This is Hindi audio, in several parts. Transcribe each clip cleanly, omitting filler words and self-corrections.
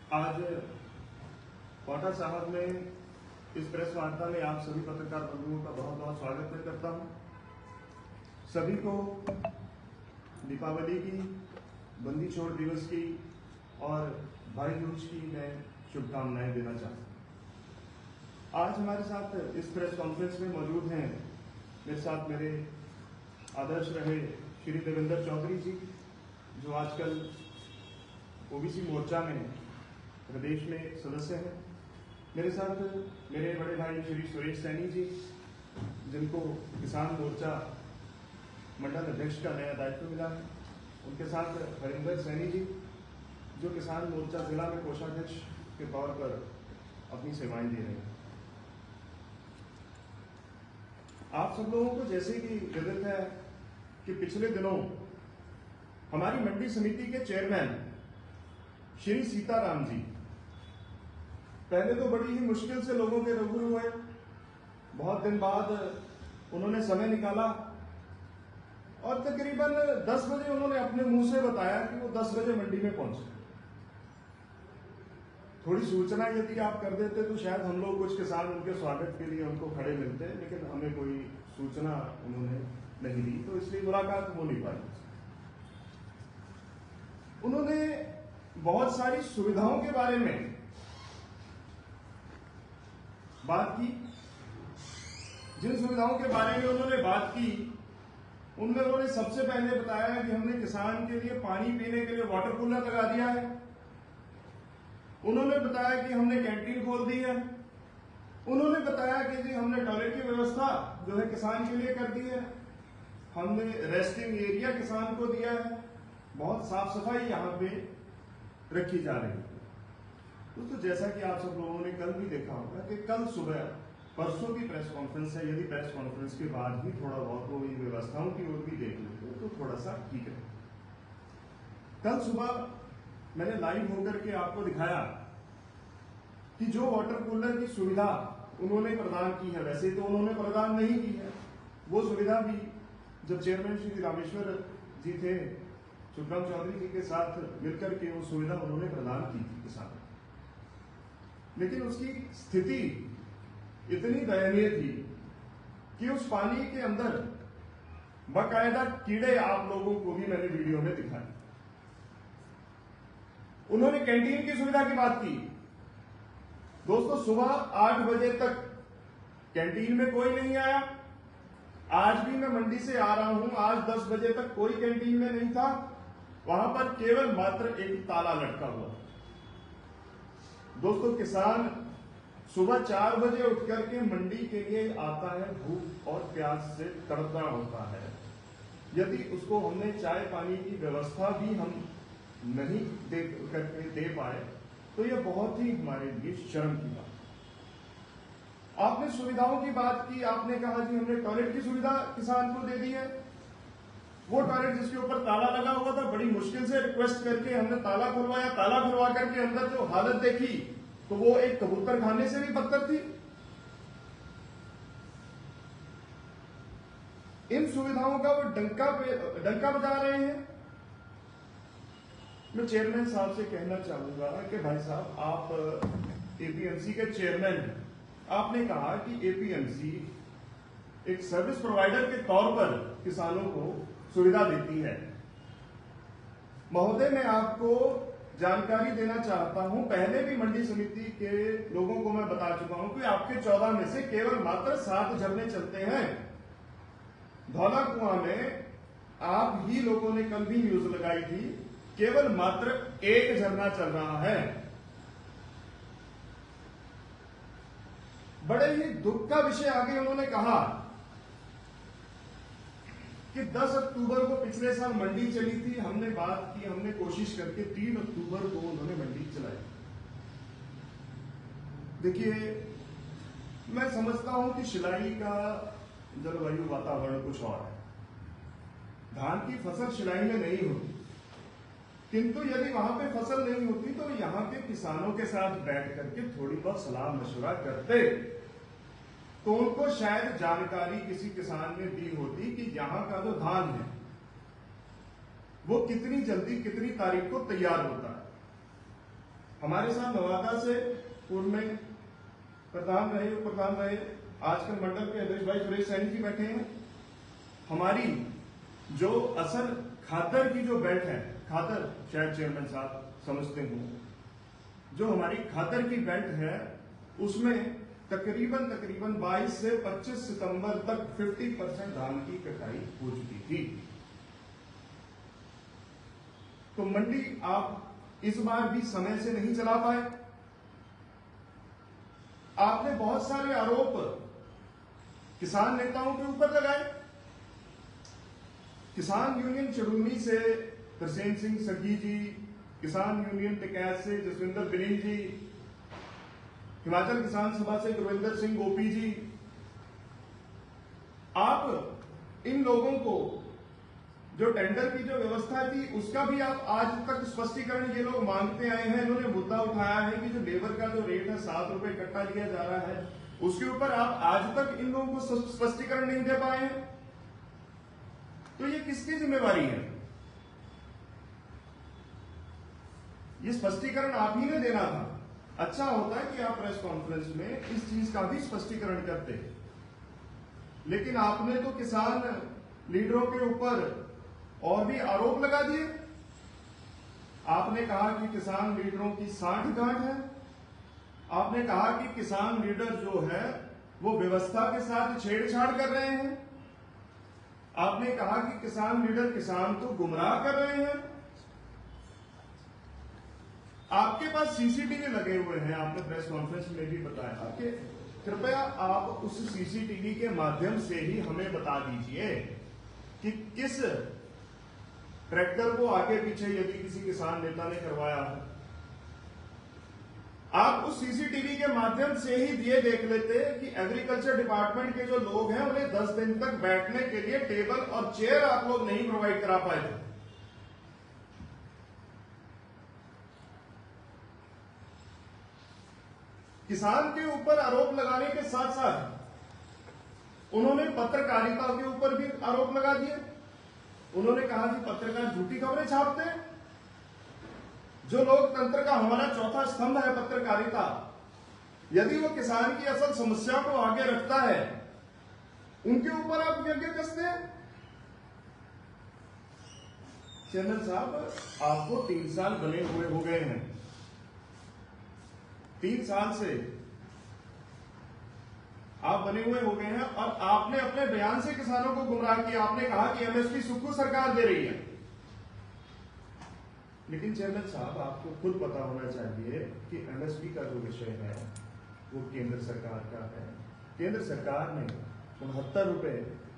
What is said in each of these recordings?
आज पाठा साहब में इस प्रेस वार्ता में आप सभी पत्रकार बंधुओं का बहुत बहुत स्वागत मैं करता हूं। सभी को दीपावली की, बंदी छोड़ दिवस की और भाई दूज की मैं शुभकामनाएं देना चाहता हूं। आज हमारे साथ इस प्रेस कॉन्फ्रेंस में मौजूद हैं मेरे साथ मेरे आदर्श रहे श्री देवेंद्र चौधरी जी, जो आजकल ओबीसी मोर्चा में प्रदेश में सदस्य हैं। मेरे साथ मेरे बड़े भाई श्री सुरेश सैनी जी, जिनको किसान मोर्चा मंडल अध्यक्ष का नया दायित्व मिला है। उनके साथ हरिंदर सैनी जी, जो किसान मोर्चा जिला में कोषाध्यक्ष के तौर पर अपनी सेवाएं दे रहे हैं। आप सब लोगों को जैसे कि विदित है कि पिछले दिनों हमारी मंडी समिति के चेयरमैन श्री सीताराम जी पहले तो बड़ी ही मुश्किल से लोगों के रूबरू हुए। बहुत दिन बाद उन्होंने समय निकाला और तकरीबन 10 बजे उन्होंने अपने मुंह से बताया कि वो 10 बजे मंडी में पहुंचे। थोड़ी सूचना यदि आप कर देते तो शायद हम लोग कुछ किसान उनके स्वागत के लिए उनको खड़े मिलते, लेकिन हमें कोई सूचना उन्होंने नहीं दी, तो इसलिए मुलाकात हो नहीं पाई। उन्होंने बहुत सारी सुविधाओं के बारे में बात की। जिन सुविधाओं के बारे में उन्होंने बात की उनमें उन्होंने सबसे पहले बताया कि हमने किसान के लिए पानी पीने के लिए वाटर कूलर लगा दिया है। उन्होंने बताया कि हमने कैंटीन खोल दी है। उन्होंने बताया कि जी हमने टॉयलेट की व्यवस्था जो है किसान के लिए कर दी है। हमने रेस्टिंग एरिया किसान को दिया है। बहुत साफ सफाई यहाँ पे रखी जा रही है। दोस्तों, जैसा कि आप सब लोगों ने कल भी देखा होगा कि कल सुबह परसों की प्रेस कॉन्फ्रेंस है, यदि प्रेस कॉन्फ्रेंस के बाद भी थोड़ा बहुत वो इन व्यवस्थाओं की ओर भी देख लेते तो थोड़ा सा ठीक है। कल सुबह मैंने लाइव होकर के आपको दिखाया कि जो वाटर कूलर की सुविधा उन्होंने प्रदान की है, वैसे तो उन्होंने प्रदान नहीं की है, वो सुविधा भी जब चेयरमैन श्री रामेश्वर जी थे, सुखराम चौधरी जी के साथ मिलकर के वो सुविधा उन्होंने प्रदान की थी किसानों। लेकिन उसकी स्थिति इतनी दयनीय थी कि उस पानी के अंदर बाकायदा कीड़े आप लोगों को भी मैंने वीडियो में दिखाए। उन्होंने कैंटीन की सुविधा की बात की। दोस्तों, सुबह 8 बजे तक कैंटीन में कोई नहीं आया। आज भी मैं मंडी से आ रहा हूं, आज 10 बजे तक कोई कैंटीन में नहीं था। वहां पर केवल मात्र एक ताला लटका हुआ। दोस्तों, किसान सुबह 4 बजे उठ करके मंडी के लिए आता है, भूख और प्यास से तड़पा होता है। यदि उसको हमने चाय पानी की व्यवस्था भी हम नहीं दे पाए तो यह बहुत ही हमारे लिए शर्म की बात। आपने सुविधाओं की बात की, आपने कहा जी हमने टॉयलेट की सुविधा किसान को दे दी है। वो टॉयलेट जिसके ऊपर ताला लगा हुआ था, बड़ी मुश्किल से रिक्वेस्ट करके हमने ताला खुलवाया। ताला खुलवा करके अंदर जो हालत देखी तो वो एक कबूतर खाने से भी बदतर थी। इन सुविधाओं का वो डंका बजा रहे हैं। मैं चेयरमैन साहब से कहना चाहूंगा कि भाई साहब, आप एपीएमसी के चेयरमैन हैं। आपने कहा कि एपीएमसी एक सर्विस प्रोवाइडर के तौर पर किसानों को सुविधा देती है। महोदय, मैं आपको जानकारी देना चाहता हूं, पहले भी मंडी समिति के लोगों को मैं बता चुका हूं कि आपके 14 में से केवल मात्र 7 झरने चलते हैं। धौला कुआं में आप ही लोगों ने कल भी न्यूज लगाई थी, केवल मात्र 1 झरना चल रहा है। बड़े ही दुख का विषय आगे उन्होंने कहा कि 10 अक्टूबर को पिछले साल मंडी चली थी। हमने बात की, हमने कोशिश करके 3 अक्टूबर को उन्होंने मंडी चलाई। देखिए, मैं समझता हूं कि शिलाई का जलवायु वातावरण कुछ और है। धान की फसल शिलाई में नहीं होती, किंतु यदि वहां पे फसल नहीं होती तो यहाँ के किसानों के साथ बैठ करके थोड़ी बहुत सलाह मशवरा करते तो उनको शायद जानकारी किसी किसान ने दी होती कि यहां का जो धान है वो कितनी जल्दी कितनी तारीख को तैयार होता है। हमारे साथ नवादा से पूर्व में प्रधान रहे, उप प्रधान रहे, आजकल मंडल के अध्यक्ष भाई सुरेश सैनी जी बैठे हैं। हमारी जो असल खातर की जो बेल्ट है, खातर शायद चेयरमैन साहब समझते हो, जो हमारी खातर की बेल्ट है उसमें तकरीबन 22 से 25 सितंबर तक 50% धान की कटाई हो चुकी थी। तो मंडी आप इस बार भी समय से नहीं चला पाए। आपने बहुत सारे आरोप किसान नेताओं के ऊपर लगाए। किसान यूनियन चड़ूनी से तरसेम सिंह सगी जी, किसान यूनियन टिकैत से जसविंदर बिनील जी, हिमाचल किसान सभा से गुरविंदर सिंह गोपी जी, आप इन लोगों को जो टेंडर की जो व्यवस्था थी उसका भी आप आज तक स्पष्टीकरण ये लोग मांगते आए हैं। इन्होंने मुद्दा उठाया है कि जो लेबर का जो रेट है 7 रुपए कट्टा लिया जा रहा है, उसके ऊपर आप आज तक इन लोगों को स्पष्टीकरण नहीं दे पाए हैं। तो ये किसकी जिम्मेवारी है? ये स्पष्टीकरण आप ही ने देना था। अच्छा होता है कि आप प्रेस कॉन्फ्रेंस में इस चीज का भी स्पष्टीकरण करते, लेकिन आपने तो किसान लीडरों के ऊपर और भी आरोप लगा दिए। आपने कहा कि किसान लीडरों की सांठगांठ है। आपने कहा कि किसान लीडर जो है वो व्यवस्था के साथ छेड़छाड़ कर रहे हैं। आपने कहा कि किसान लीडर किसान को गुमराह कर रहे हैं। आपके पास सीसीटीवी लगे हुए हैं, आपने प्रेस कॉन्फ्रेंस में भी बताया कि कृपया आप उस सीसीटीवी के माध्यम से ही हमें बता दीजिए कि किस ट्रैक्टर को आगे पीछे यदि किसी किसान नेता ने करवाया है। आप उस सीसीटीवी के माध्यम से ही ये देख लेते कि एग्रीकल्चर डिपार्टमेंट के जो लोग हैं उन्हें 10 दिन तक बैठने के लिए टेबल और चेयर आप लोग नहीं प्रोवाइड करा पाए थे। किसान के ऊपर आरोप लगाने के साथ साथ उन्होंने पत्रकारिता के ऊपर भी आरोप लगा दिए। उन्होंने कहा कि पत्रकार झूठी खबरें छापते हैं। जो लोकतंत्र का हमारा चौथा स्तंभ है पत्रकारिता, यदि वो किसान की असल समस्या को आगे रखता है, उनके ऊपर आप व्यंग्य कसते हैं। चैनल साहब, आपको 3 साल बने हुए हो गए हैं। 3 साल से आप बने हुए हो गए हैं और आपने अपने बयान से किसानों को गुमराह किया। आपने कहा कि एमएसपी सुक्खू सरकार दे रही है, लेकिन चेयरमैन साहब आपको खुद पता होना चाहिए कि एमएसपी का जो विषय है वो केंद्र सरकार का है। केंद्र सरकार ने 69 रुपए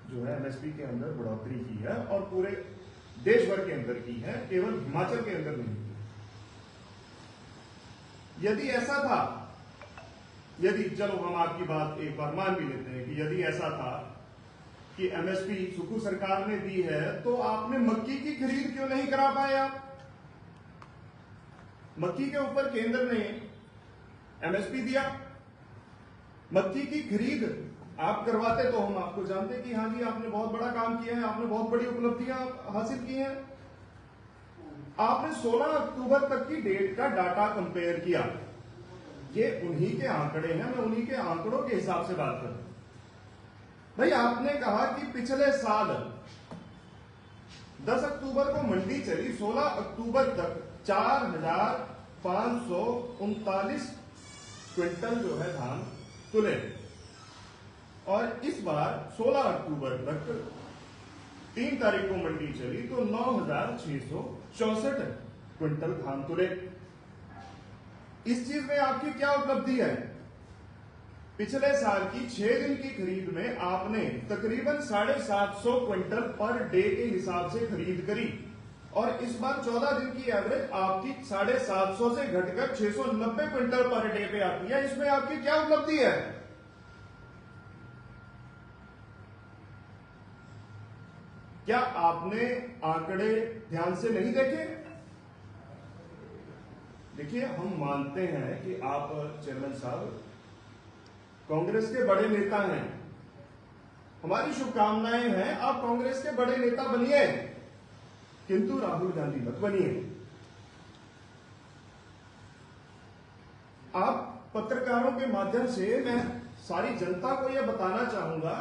जो है एमएसपी के अंदर बढ़ोतरी की है और पूरे देश भर के अंदर की है, केवल हिमाचल के अंदर नहीं की। यदि ऐसा था, यदि चलो हम आपकी बात एक बार मान भी लेते हैं कि यदि ऐसा था कि एमएसपी सुक्खू सरकार ने दी है, तो आपने मक्की की खरीद क्यों नहीं करा पाए? आप मक्की के ऊपर केंद्र ने एमएसपी दिया, मक्की की खरीद आप करवाते तो हम आपको जानते कि हाँ जी आपने बहुत बड़ा काम किया है, आपने बहुत बड़ी उपलब्धियां हासिल की हैं। आपने 16 अक्टूबर तक की डेट का डाटा कंपेयर किया। ये उन्हीं के आंकड़े हैं, मैं उन्हीं के आंकड़ों के हिसाब से बात कर रहा हूं। भाई आपने कहा कि पिछले साल 10 अक्टूबर को मंडी चली, 16 अक्टूबर तक 4,539 क्विंटल जो है धान तुले, और इस बार 16 अक्टूबर तक 3 तारीख को मंडी चली तो 9,664 क्विंटल धान तुले। इस चीज में आपकी क्या उपलब्धि है? पिछले साल की 6 दिन की खरीद में आपने तकरीबन 750 क्विंटल पर डे के हिसाब से खरीद करी, और इस बार 14 दिन की एवरेज आपकी 750 से घटकर 690 क्विंटल पर डे पे आती है। इसमें आपकी क्या उपलब्धि है? क्या आपने आंकड़े ध्यान से नहीं देखे? देखिए, हम मानते हैं कि आप चेयरमैन साहब कांग्रेस के बड़े नेता हैं, हमारी शुभकामनाएं हैं आप कांग्रेस के बड़े नेता बनिए, किंतु राहुल गांधी मत बनिए। आप पत्रकारों के माध्यम से मैं सारी जनता को यह बताना चाहूंगा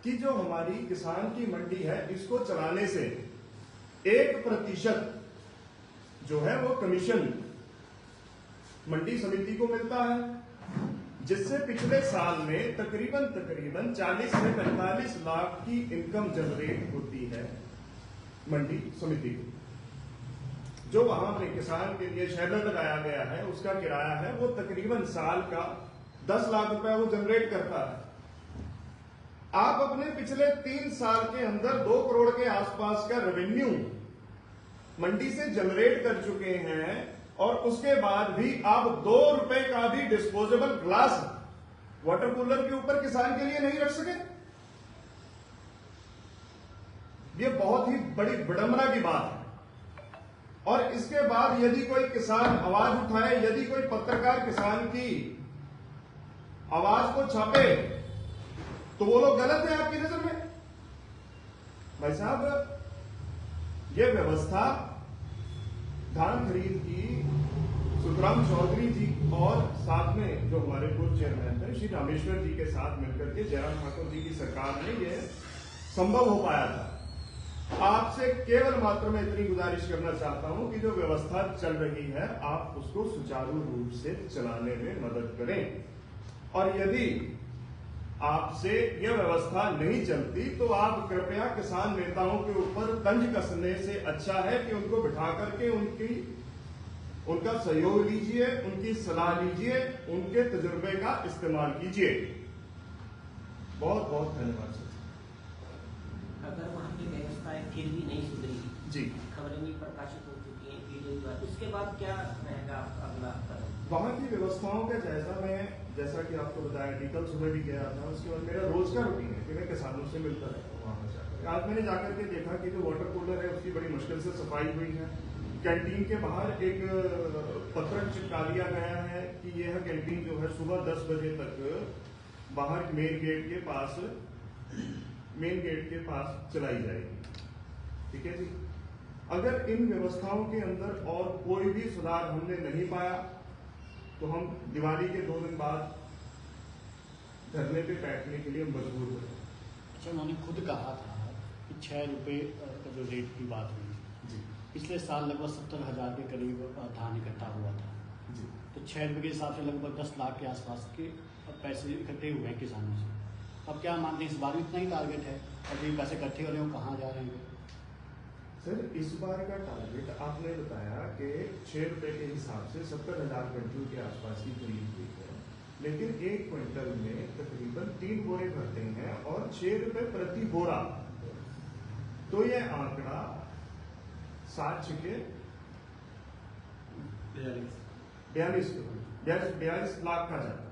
कि जो हमारी किसान की मंडी है, इसको चलाने से 1% जो है वो कमीशन मंडी समिति को मिलता है, जिससे पिछले साल में तकरीबन 40 से 45 लाख की इनकम जनरेट होती है मंडी समिति को। जो वहां पे किसान के लिए शेडर लगाया गया है, उसका किराया है वो तकरीबन साल का 10 लाख रुपया वो जनरेट करता है। आप अपने पिछले 3 साल के अंदर 2 करोड़ के आसपास का रेवेन्यू मंडी से जनरेट कर चुके हैं, और उसके बाद भी आप 2 रुपए का भी डिस्पोजेबल ग्लास वाटर कूलर के ऊपर किसान के लिए नहीं रख सके। ये बहुत ही बड़ी विडंबना की बात है। और इसके बाद यदि कोई किसान आवाज उठाए, यदि कोई पत्रकार किसान की आवाज को छापे, तो वो लोग गलत है आपकी नजर में। भाई साहब, ये व्यवस्था धान खरीद की सुखराम चौधरी जी और साथ में जो हमारे पूर्व चेयरमैन थे श्री रामेश्वर जी के साथ मिलकर के जयराम ठाकुर जी की सरकार में ये संभव हो पाया था। आपसे केवल मात्र मैं इतनी गुजारिश करना चाहता हूं कि जो व्यवस्था चल रही है, आप उसको सुचारू रूप से चलाने में मदद करें। और यदि आपसे यह व्यवस्था नहीं चलती, तो आप कृपया किसान नेताओं के ऊपर तंज कसने से अच्छा है कि उनको बिठा करके उनका सहयोग लीजिए, उनकी सलाह लीजिए, उनके तजुर्बे का इस्तेमाल कीजिए। बहुत बहुत धन्यवाद सर। अगर वहाँ की व्यवस्थाएं फिर भी नहीं सुधरी जी, खबरें भी प्रकाशित हो चुकी हैं वीडियो द्वारा, उसके बाद क्या रहेगा अगला कदम? वहाँ की व्यवस्थाओं का जायजा मैं, जैसा कि आपको बताया कि कल सुबह भी गया था, उसके बाद मेरा रोज का रूटीन है कि मैं किसानों से मिलता रहता हूँ वहाँ पर जाकर। आज मैंने जाकर के देखा कि जो वाटर कूलर है उसकी बड़ी मुश्किल से सफाई हुई है। कैंटीन के बाहर एक पत्रक चिपका दिया गया है कि यह कैंटीन जो है सुबह 10 बजे तक बाहर मेन गेट के पास चलाई जाएगी। ठीक है जी। अगर इन व्यवस्थाओं के अंदर और कोई भी सुधार हमने नहीं पाया, तो हम दिवाली के 2 दिन बाद धरने पे बैठने के लिए मजबूर हो गए। अच्छा, उन्होंने खुद कहा था कि 6 रुपये का जो रेट की बात हुई जी, पिछले साल लगभग 70,000 के करीब धान इकट्ठा हुआ था जी। तो 6 रुपये के हिसाब से लगभग 10 लाख के आसपास के पैसे इकट्ठे हुए हैं किसानों से। अब क्या मानते हैं, इस बार भी इतना ही टारगेट है? और ये पैसे इकट्ठे हो रहे हो, कहाँ जा रहे हैं सर? इस बार का टारगेट आपने बताया कि 6 रुपए के हिसाब से 70,000 क्विंटल के आसपास की खरीद हुई है, लेकिन 1 क्विंटल में तकरीबन 3 बोरे भरते हैं और 6 रुपए प्रति बोरा, तो यह आंकड़ा 7 छके 42 लाख का जाता है।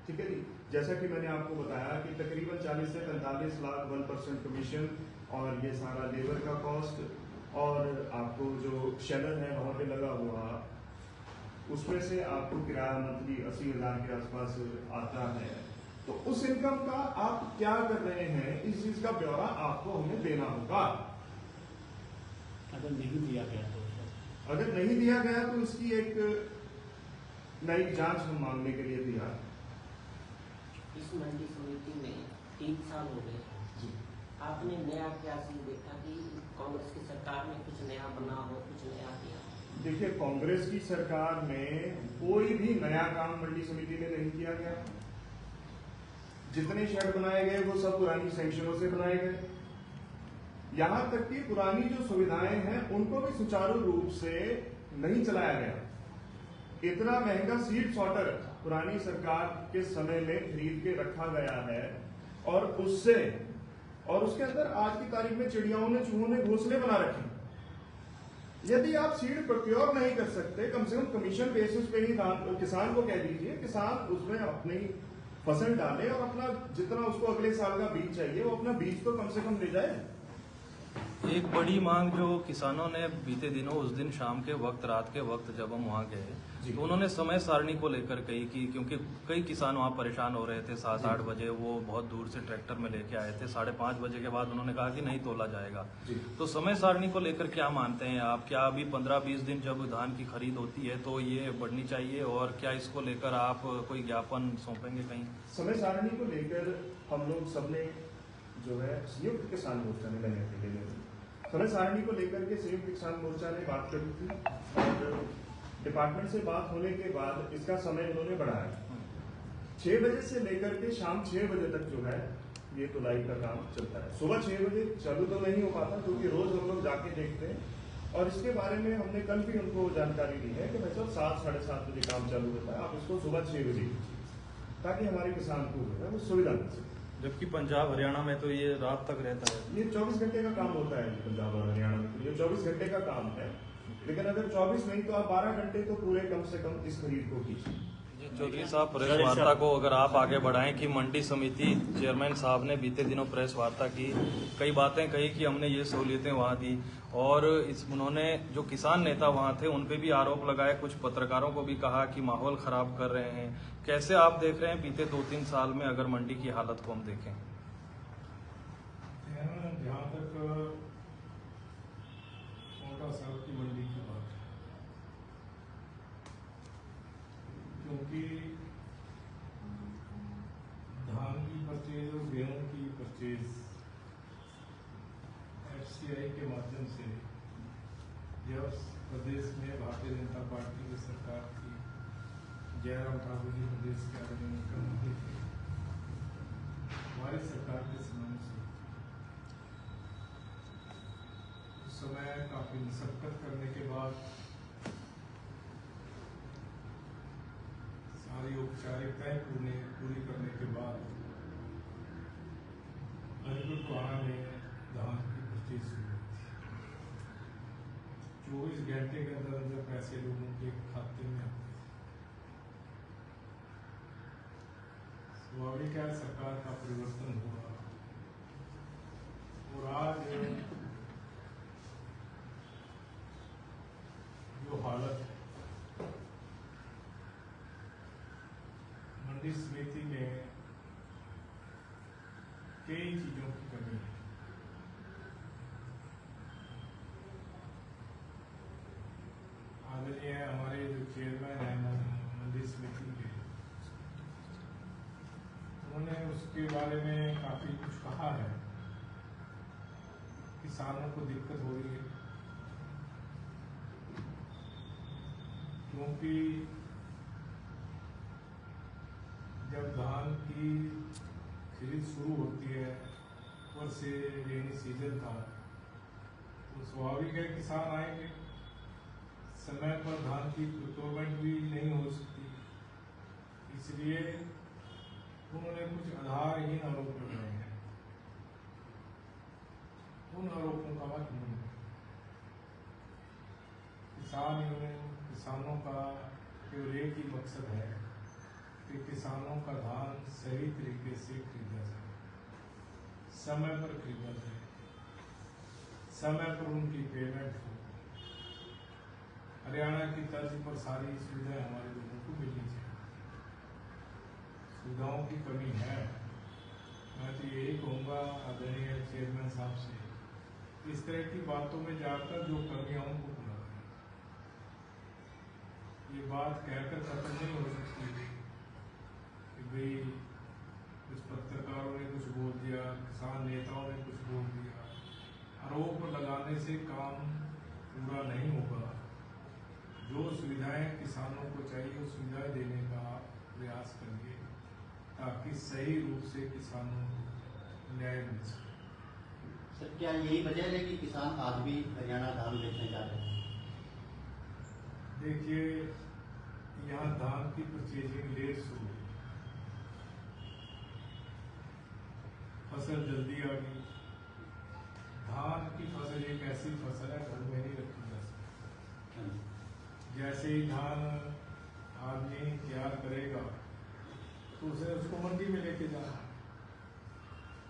ठीक है जी। जैसा कि मैंने आपको बताया कि तकरीबन 40 से 45 लाख 1% कमीशन, और ये सारा लेबर का कॉस्ट, और आपको जो शेलर है वहां पे लगा हुआ, उसमें से आपको किराया मंथली 80,000 के आसपास आता है। तो उस इनकम का आप क्या कर रहे हैं, इस चीज का ब्यौरा आपको हमें देना होगा। अगर नहीं दिया गया तो इसकी एक नई जांच हम मांगने के लिए तैयार। इस मंडी समिति में 3 साल हो गए, आपने नया क्या सीन देखा कि कांग्रेस की सरकार में कुछ नया बना हो, कुछ नया किया? देखिए, कांग्रेस की सरकार में कोई भी नया काम मंडी समिति में नहीं किया गया। जितने शेड बनाए गए वो सब पुरानी सैंक्शनों से बनाए गए। यहां तक कि पुरानी जो सुविधाएं हैं उनको भी सुचारू रूप से नहीं चलाया गया। इतना महंगा सीड सॉर्टर पुरानी सरकार के समय में खरीद के रखा गया है, और उसके अंदर आज की तारीख में चिड़ियाओं ने, चूहों ने घोंसले बना रखे। यदि आप सीड प्रोक्योर नहीं कर सकते, कम से कम कमीशन बेसिस पे ही किसान को कह दीजिए, किसान उसमें अपनी फसल डाले और अपना जितना उसको अगले साल का बीज चाहिए वो अपना बीज तो कम से कम ले जाए। एक बड़ी मांग जो किसानों ने बीते दिनों उस दिन शाम के वक्त, रात के वक्त जब हम वहाँ गए तो उन्होंने समय सारणी को लेकर कही कि क्योंकि कई किसान वहाँ परेशान हो रहे थे, 7-8 बजे वो बहुत दूर से ट्रैक्टर में लेके आए थे, 5:30 बजे के बाद उन्होंने कहा कि नहीं तोला जाएगा। तो समय सारणी को लेकर क्या मानते हैं आप? क्या अभी 15-20 दिन जब धान की खरीद होती है तो ये बढ़नी चाहिए, और क्या इसको लेकर आप कोई ज्ञापन सौंपेंगे कहीं? समय सारणी को लेकर हम लोग सबने जो है संयुक्त किसान मोर्चा ने नए अकेले में समय सारणी को लेकर के संयुक्त किसान मोर्चा ने बात करी थी, और डिपार्टमेंट से बात होने के बाद इसका समय उन्होंने बढ़ाया। 6 बजे से लेकर के शाम 6 बजे तक जो है ये तुलाई का काम चलता है। सुबह 6 बजे चालू तो नहीं हो पाता क्योंकि रोज हम लोग जाके देखते हैं, और इसके बारे में हमने कल भी उनको जानकारी दी है कि भाई साहब 7-7:30 बजे काम चालू होता है, आप इसको सुबह 6 बजे ताकि हमारे किसान को जो है वो सुविधा मिल सके। जबकि पंजाब हरियाणा में तो ये रात तक रहता है। ये 24 घंटे का काम होता है पंजाब और हरियाणा में, ये 24 घंटे का काम है, लेकिन अगर 24 नहीं तो आप 12 घंटे तो पूरे कम से कम इस खरीद को कीजिए। चौधरी साहब, प्रेस वार्ता को अगर आप आगे बढ़ाएं कि मंडी समिति चेयरमैन साहब ने बीते दिनों प्रेस वार्ता की, कई बातें कही कि हमने ये सहूलियतें वहाँ दी, और उन्होंने जो किसान नेता वहाँ थे उन पे भी आरोप लगाए, कुछ पत्रकारों को भी कहा कि माहौल खराब कर रहे हैं। कैसे आप देख रहे हैं बीते 2-3 साल में अगर मंडी की हालत को हम देखें? जहाँ तक मोटा साहब की मंडी की बात है, क्योंकि धान की परचेज और गेहूं की परचेज FCI के माध्यम से जब प्रदेश में भारतीय जनता पार्टी की सरकार थी, जयराम ठाकुर जी प्रदेश के आदरणीय मुख्यमंत्री थे, हमारी सरकार के समय से उस समय काफी मशक्कत करने के बाद, सारी औपचारिकताएं पूरी करने के बाद अलीपुरद्वारा में धान की परचेज शुरू हुई थी। 24 घंटे के अंदर अंदर पैसे लोगों के खाते में आते थे। स्वाभाविक है सरकार का परिवर्तन हुआ, और आज जो हालत है, मंडी समिति में कई चीजों की कमी है। आदरणीय हमारे जो चेयरमैन हैं मंडी समिति के, उन्होंने उसके बारे में काफी कुछ कहा है। किसानों को दिक्कत हो रही है क्योंकि जब धान की खरीद शुरू होती है, ऊपर से रेनी सीजन था, तो स्वाभाविक है किसान आएंगे, समय पर धान की प्रोक्योरमेंट भी नहीं हो सकती, इसलिए उन्होंने कुछ आधारहीन आरोप लगाए हैं। उन आरोपों का मत नहीं, किसानों का केवल एक ही मकसद है कि किसानों का धान सही तरीके से खरीदा जाए, समय पर खरीदा जाए, समय पर उनकी पेमेंट हो। हरियाणा की तर्ज पर सारी सुविधाएं हमारे लोगों को मिलनी चाहिए। सुविधाओं की कमी है। मैं तो यही कहूँगा आदरणीय चेयरमैन साहब से, इस तरह की बातों में जाकर जो कमियां उनको पूरा करें। ये बात कहकर खत्म नहीं हो सकती कि भाई कुछ पत्रकारों ने कुछ बोल दिया, किसान नेताओं ने कुछ बोल दिया। आरोप लगाने से काम पूरा नहीं होगा। जो सुविधाएं किसानों को चाहिए वो सुविधाएं देने का प्रयास करिए ताकि सही रूप से किसानों को न्याय मिल सके। सर, क्या यही वजह है कि किसान आज भी हरियाणा धान बेचने जा रहे हैं? देखिए, यहाँ धान की परचेजिंग लेट शुरू हुई, फसल जल्दी आ गई। धान की फसल एक ऐसी फसल है घर में नहीं रखी जा सकती। जैसे ही धान आदमी तैयार करेगा तो उसे उसको मंडी में लेके जाना है।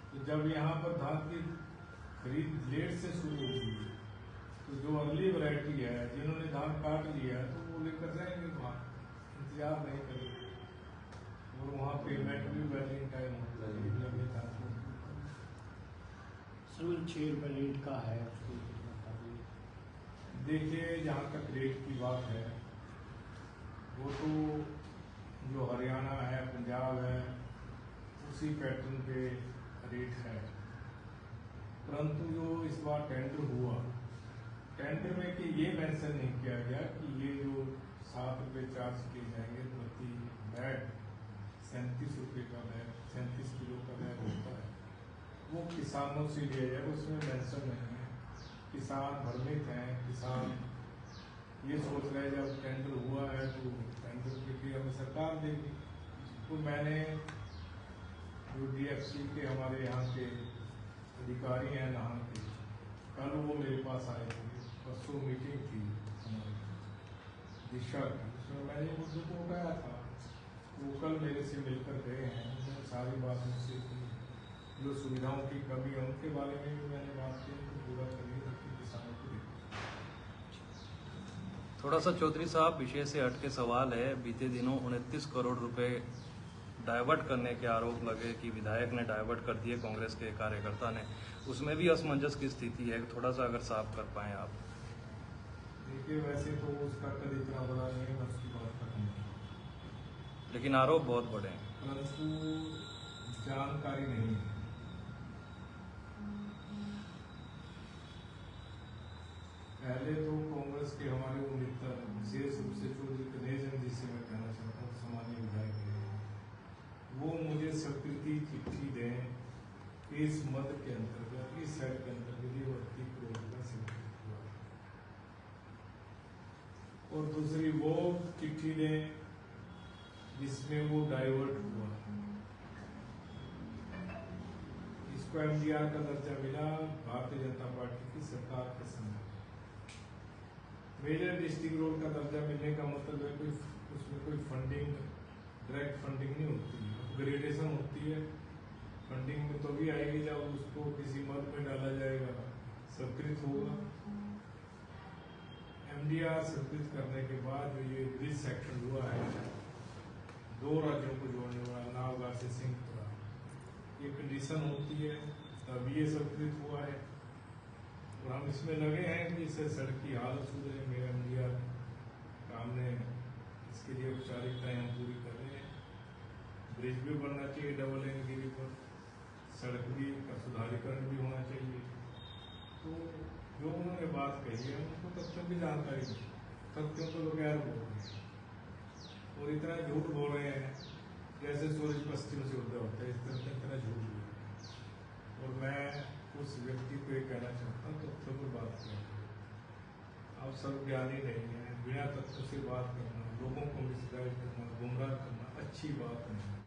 तो जब यहाँ पर धान की खरीद लेट से शुरू होगी, तो जो अर्ली वैरायटी है, जिन्होंने धान काट लिया है तो वो लेकर जाएंगे वहाँ, इंतजार नहीं करेंगे। और वहाँ पेमेंट भी वेटिंग टाइम होता है। सर 6 रुपये रेट का है उसको कितना बता दीजिए। देखिए, जहाँ तक रेट की बात है, वो तो जो हरियाणा है, पंजाब है, उसी पैटर्न पे रेट है। परंतु जो इस बार टेंडर हुआ, टेंडर में कि ये मेंशन नहीं किया गया कि ये जो 7 रुपये चार्ज किए जाएंगे प्रति बैग, 37 रुपये का बैग, 37 किलो का बैग होता है, वो किसानों से लिया जाए, उसमें मेंशन नहीं है। किसान भ्रमित हैं, किसान ये सोच रहे जब टेंडर हुआ है तो टेंडर प्रक्रिया में सरकार देगी। तो मैंने जो DFC के हमारे यहाँ के अधिकारी हैं नाहन के, कल वो मेरे पास आए थे, परसों मीटिंग थी हमारी दिशा की, उसमें मैंने मुद्दे को उठाया था। वो कल मेरे से मिलकर गए हैं, उन्होंने सारी बात मुझसे की, जो सुविधाओं की कमी है उनके बारे में भी मैंने बात की, उनको पूरा करिए ताकि किसानों को देखिए। थोड़ा सा चौधरी साहब, विषय से हट के सवाल है। बीते दिनों 29 करोड़ रुपए डाइवर्ट करने के आरोप लगे कि विधायक ने डाइवर्ट कर दिए, कांग्रेस के कार्यकर्ता ने, उसमें भी असमंजस की स्थिति है, थोड़ा सा अगर साफ कर पाएं आप। देखिए, वैसे तो उसका कद इतना बड़ा नहीं है, मैं उसकी बात करूँगा, लेकिन आरोप बहुत बड़े हैं। परंतु जानकारी नहीं है। पहले तो कांग्रेस के हमारे वो मित्र, विशेष रूप से चौधरी कन्हैया जी से मैं कहना चाहता हूँ, सामान्य विधायक हैं, वो मुझे स्वीकृति चिट्ठी दें इस मद के अंतर्गत, इस साइड के अंतर्गत ये 32 करोड़ का स्वीकृत हुआ, और दूसरी वो चिट्ठी दें जिसमें वो डाइवर्ट हुआ। इसको MDR का दर्जा मिला भारतीय जनता पार्टी की सरकार के समय। मेजर डिस्ट्रिक्ट रोड का दर्जा मिलने का मतलब है कोई उसमें कोई फंडिंग, डायरेक्ट फंडिंग नहीं होती है, अपग्रेडेशन होती है। फंडिंग में तो भी आएगी जब उसको किसी मद में डाला जाएगा, स्वीकृत होगा। MDR स्वीकृत करने के बाद जो ये ब्रिज सेक्शन हुआ है, 2 राज्यों को जोड़ने वाला नावगार से सिंहपुरा, ये कंडीशन होती है, तभी ये स्वीकृत हुआ है। और हम इसमें लगे हैं कि इससे सड़क की हालत सुधरे। मेरा MDR काम ने इसके लिए औपचारिकताएं हम पूरी कर रहे हैं। ब्रिज भी बनना चाहिए डबल लाइन गिरी पर, सड़क भी का सुधारीकरण भी होना चाहिए। तो जो उन्होंने बात कही है उनको तथ्यों की जानकारी नहीं, तथ्यों को बगैर बोल रहे हैं और इतना झूठ बोल रहे हैं जैसे सूरज पश्चिम से उदय होता है, इस तरह से इतना झूठ बोल रहे हैं। और मैं उस व्यक्ति को ये कहना चाहता हूँ, तथ्यों पर बात करें। आप सब ज्ञानी नहीं है, बिना तथ्यों से बात करना, लोगों को मिसगाइड करना, गुमराह करना अच्छी बात नहीं है।